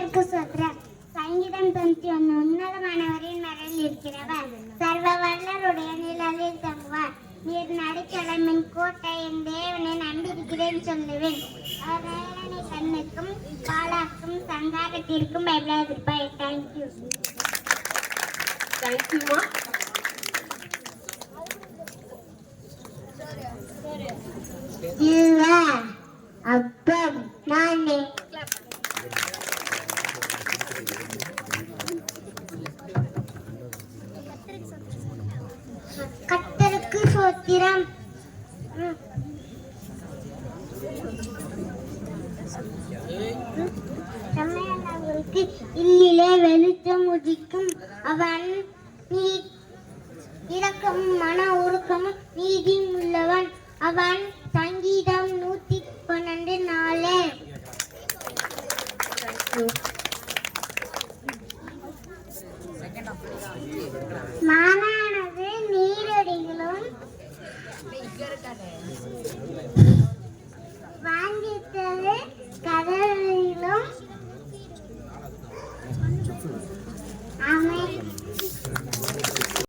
கர்த்தருக்கு ஸ்தோத்திரம். சங்கீதம் 91. உன்னதமானவரின் மறைவில் இருக்கிறவர் சர்வ வல்லருடைய நிழலில் தங்குவார். நீர் நடுக்கடமின் கோட்டை, என் தேவனை நம்பியிருக்கிறேன் சொல்லுவேன். அவர் வேலனை கண்ணுக்கும் பாலாக்கும் சங்காரத்திற்கும் பயப்படாதிருப்பாய். தேங்க்யூ. தேங்க்யூமா. அப்பம் நானே. கர்த்தருக்கு ஸ்தோத்திரம். சமயங்களுக்கு இல்லிலே வெளிச்சம் உதிக்கும். அவன் இரக்கமும் மன உருக்கமும் நீதியும் உள்ளவன். அவன் சங்கீதம் 112:4. மானானது நீரடிகளும் வாங்கித்தது கதவிலும்